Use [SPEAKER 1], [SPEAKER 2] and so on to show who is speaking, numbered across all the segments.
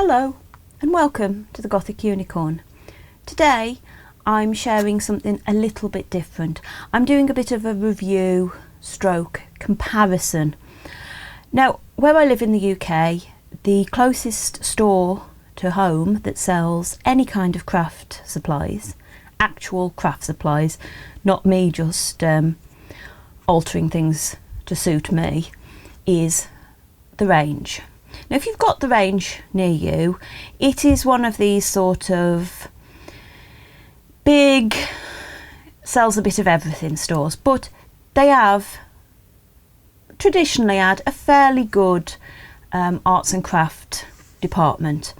[SPEAKER 1] Hello and welcome to the Gothic Unicorn. Today I'm sharing something a little bit different. I'm doing a bit of a review stroke comparison. Now, where I live in the UK, the closest store to home that sells any kind of craft supplies, actual craft supplies, not me just altering things to suit me, is the Range. Now, if you've got the Range near you, it is one of these sort of big, sells a bit of everything stores, but they have traditionally had a fairly good arts and craft department.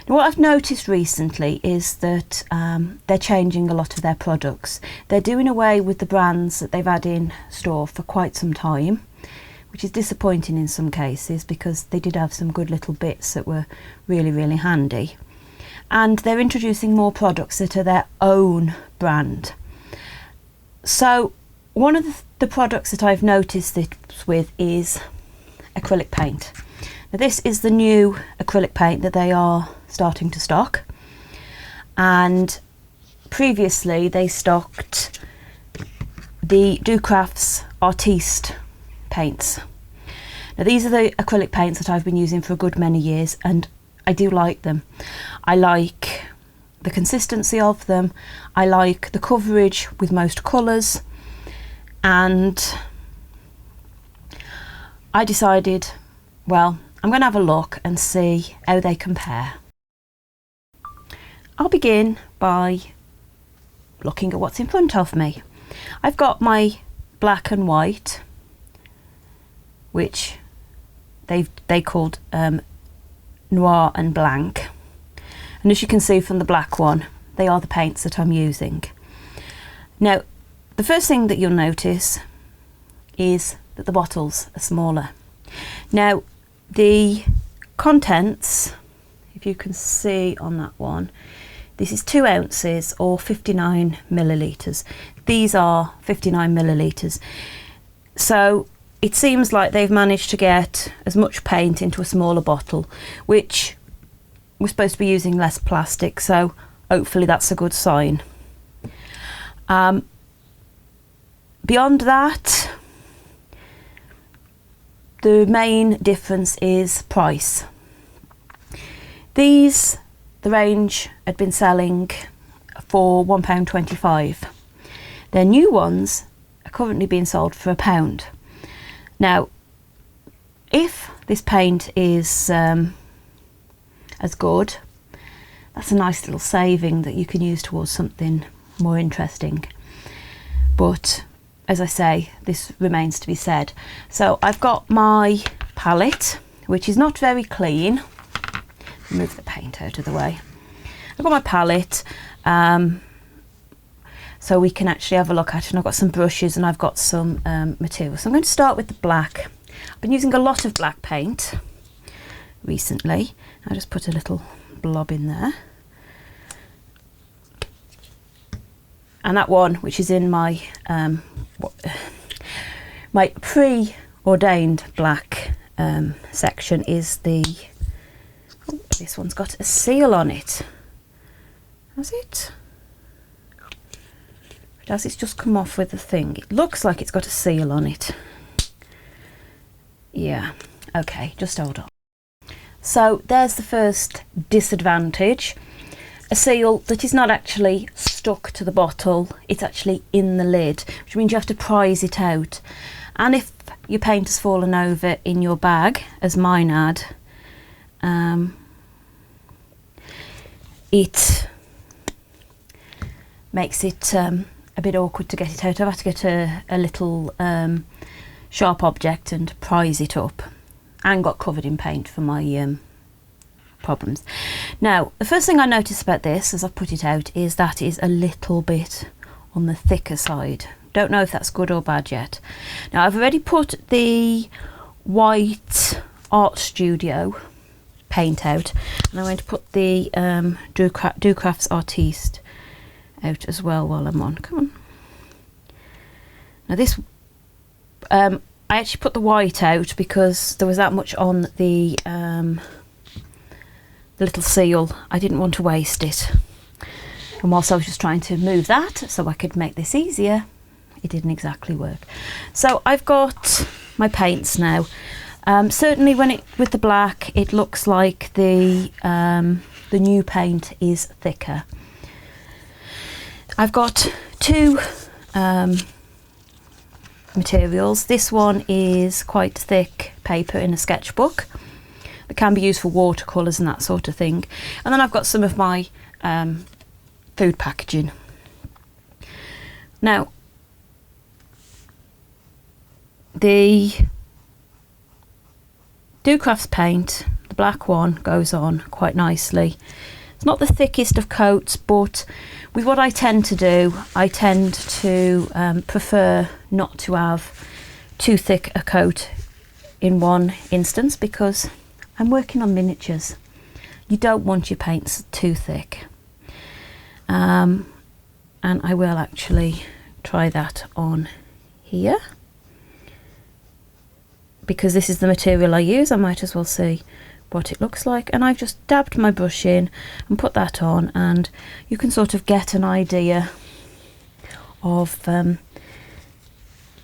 [SPEAKER 1] Now, what I've noticed recently is that they're changing a lot of their products. They're doing away with the brands that they've had in store for quite some time, which is disappointing in some cases because they did have some good little bits that were really handy. And they're introducing more products that are their own brand. So one of the products that I've noticed this with is acrylic paint. Now, this is the new acrylic paint that they are starting to stock, and previously they stocked the Ducrafts Artiste paints. Now, these are the acrylic paints that I've been using for a good many years, and I do like them. I like the consistency of them, I like the coverage with most colours, and I decided, well, I'm going to have a look and see how they compare. I'll begin by looking at what's in front of me. I've got my black and white, which they called noir and blanc, and as you can see from the black one, they are the paints that I'm using. Now, the first thing that you'll notice is that the bottles are smaller. Now, the contents, if you can see on that one, this is 2 ounces or 59 millilitres. These are 59 millilitres. So it seems like they've managed to get as much paint into a smaller bottle, which we're supposed to be using less plastic, so hopefully that's a good sign. Beyond that, the main difference is price. These, the Range had been selling for £1.25. Their new ones are currently being sold for £1. Now, if this paint is as good, that's a nice little saving that you can use towards something more interesting. But as I say, this remains to be said. So I've got my palette, which is not very clean. Move the paint out of the way. I've got my palette, so we can actually have a look at it. And I've got some brushes and I've got some material. So I'm going to start with the black. I've been using a lot of black paint recently. I'll just put a little blob in there. And that one, which is in my my preordained black section, is the, oh, this one's got a seal on it. Has it? Does it just come off with the thing? It looks like it's got a seal on it. Yeah, okay, just hold on. So there's the first disadvantage. A seal that is not actually stuck to the bottle, it's actually in the lid, which means you have to prise it out. And if your paint has fallen over in your bag, as mine had, it makes it a bit awkward to get it out. I've had to get a little sharp object and prise it up, and got covered in paint for my problems. Now, the first thing I noticed about this as I put it out is that it is a little bit on the thicker side. Don't know if that's good or bad yet. Now, I've already put the white Art Studio paint out, and I'm going to put the Ducrafts Artiste out as well while I'm on. Come on. Now this, I actually put the white out because there was that much on the the little seal. I didn't want to waste it. And whilst I was just trying to move that so I could make this easier, it didn't exactly work. So I've got my paints now. Certainly with the black, it looks like the new paint is thicker. I've got two materials. This one is quite thick paper in a sketchbook. It can be used for watercolours and that sort of thing. And then I've got some of my food packaging. Now, the Do Crafts paint, the black one, goes on quite nicely. It's not the thickest of coats, but with what I tend to do, I tend to prefer not to have too thick a coat in one instance, because I'm working on miniatures. You don't want your paints too thick. And I will actually try that on here. Because this is the material I use, I might as well see what it looks like. And I've just dabbed my brush in and put that on, and you can sort of get an idea of how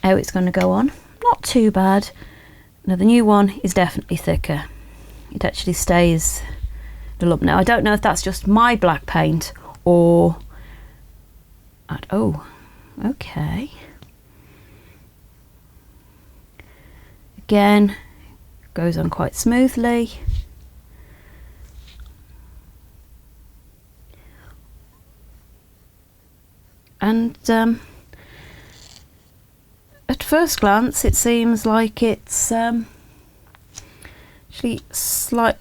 [SPEAKER 1] it's going to go on. Not too bad. Now the new one is definitely thicker. It actually stays the lump. Now I don't know if that's just my black paint or... oh, okay. Again, goes on quite smoothly. And at first glance it seems like it's actually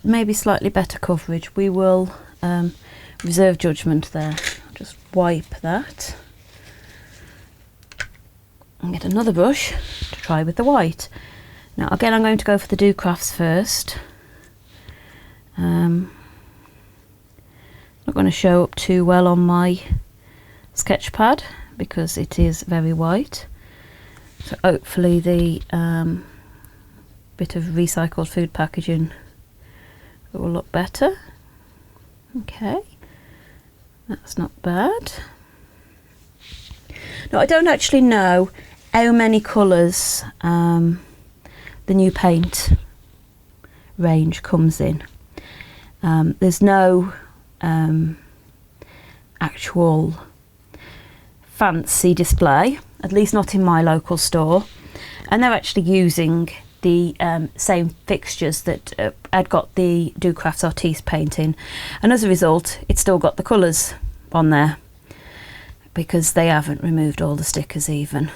[SPEAKER 1] maybe slightly better coverage. We will reserve judgment there. I'll just wipe that and get another brush to try with the white. Now again, I'm going to go for the Do Crafts first. Not going to show up too well on my sketch pad because it is very white. So hopefully the bit of recycled food packaging will look better. Okay, that's not bad. Now I don't actually know how many colours the new paint range comes in. There's no actual fancy display, at least not in my local store, and they're actually using the same fixtures that I'd got the Do Crafts Artiste paint in, and as a result it's still got the colours on there because they haven't removed all the stickers even.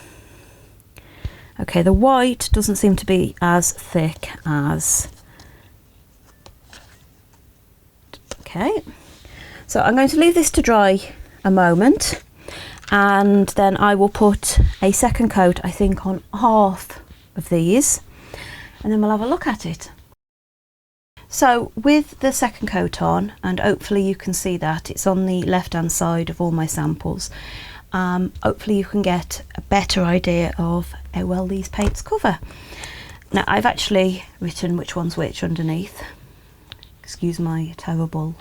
[SPEAKER 1] Okay, the white doesn't seem to be as thick as... Okay, so I'm going to leave this to dry a moment, and then I will put a second coat, I think, on half of these, and then we'll have a look at it. So with the second coat on, and hopefully you can see that it's on the left hand side of all my samples, hopefully you can get a better idea of how well these paints cover. Now I've actually written which one's which underneath. Excuse my terrible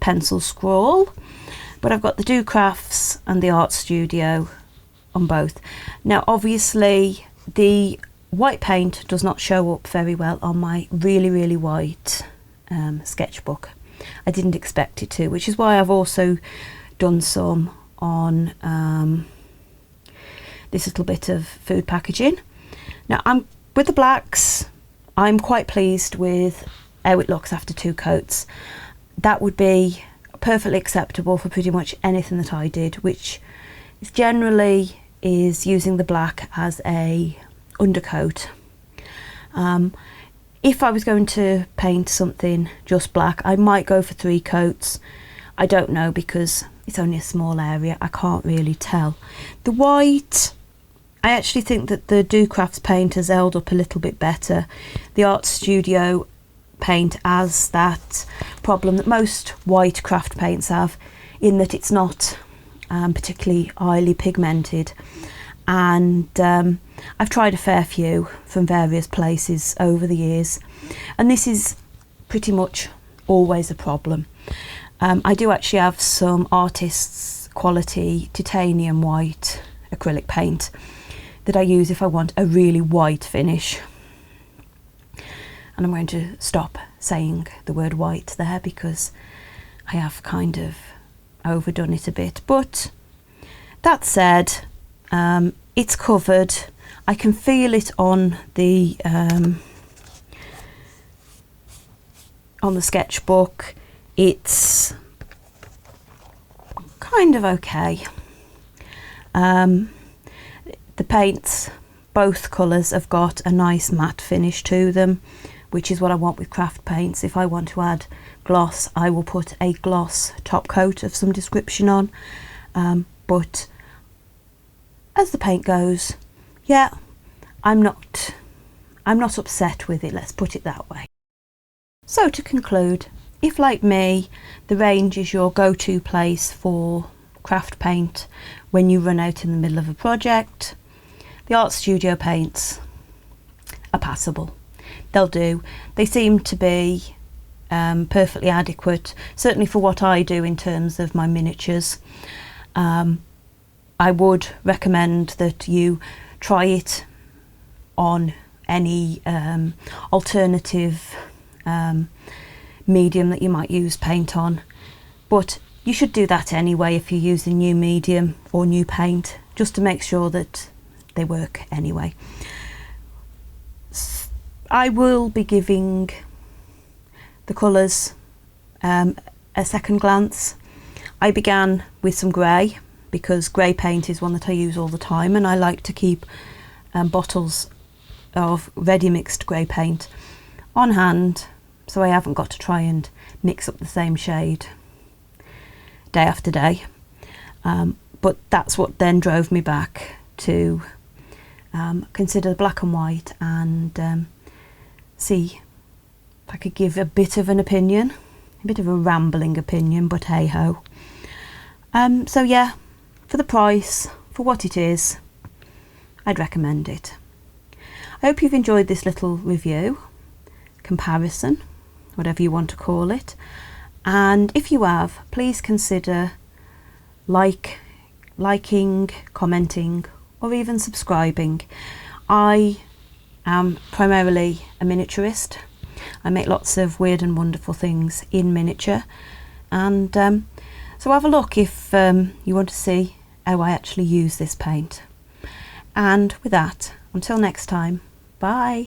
[SPEAKER 1] pencil scrawl, but I've got the Do Crafts and the Art Studio on both. Now obviously the white paint does not show up very well on my really white sketchbook. I didn't expect it to, which is why I've also done some on this little bit of food packaging. Now with the blacks, I'm quite pleased with how it looks after two coats. That would be perfectly acceptable for pretty much anything that I did, which is generally using the black as a undercoat. If I was going to paint something just black, I might go for 3 coats. I don't know, because it's only a small area, I can't really tell. The white, I actually think that the Do Crafts paint has held up a little bit better. The Art Studio paint has that problem that most white craft paints have, in that it's not particularly highly pigmented. And I've tried a fair few from various places over the years, and this is pretty much always a problem. I do actually have some artist's quality titanium white acrylic paint that I use if I want a really white finish. And I'm going to stop saying the word white there because I have kind of overdone it a bit. But that said, it's covered. I can feel it on the sketchbook. It's kind of okay. The paints, both colours, have got a nice matte finish to them, which is what I want with craft paints. If I want to add gloss, I will put a gloss top coat of some description on. But as the paint goes, yeah, I'm not upset with it, let's put it that way. So to conclude, if like me, the range is your go-to place for craft paint when you run out in the middle of a project, the art studio paints are passable. They'll do. They seem to be perfectly adequate, certainly for what I do in terms of my miniatures. I would recommend that you try it on any alternative medium that you might use paint on, but you should do that anyway if you're using new medium or new paint, just to make sure that they work anyway. I will be giving the colours a second glance. I began with some grey because grey paint is one that I use all the time, and I like to keep bottles of ready mixed grey paint on hand, so I haven't got to try and mix up the same shade day after day. But that's what then drove me back to consider black and white and see if I could give a bit of an opinion, a bit of a rambling opinion, but hey ho. So yeah, for the price, for what it is, I'd recommend it. I hope you've enjoyed this little review, comparison, whatever you want to call it. And if you have, please consider liking, commenting, or even subscribing. I am primarily a miniaturist. I make lots of weird and wonderful things in miniature, and so have a look if you want to see how I actually use this paint. And with that, until next time, bye.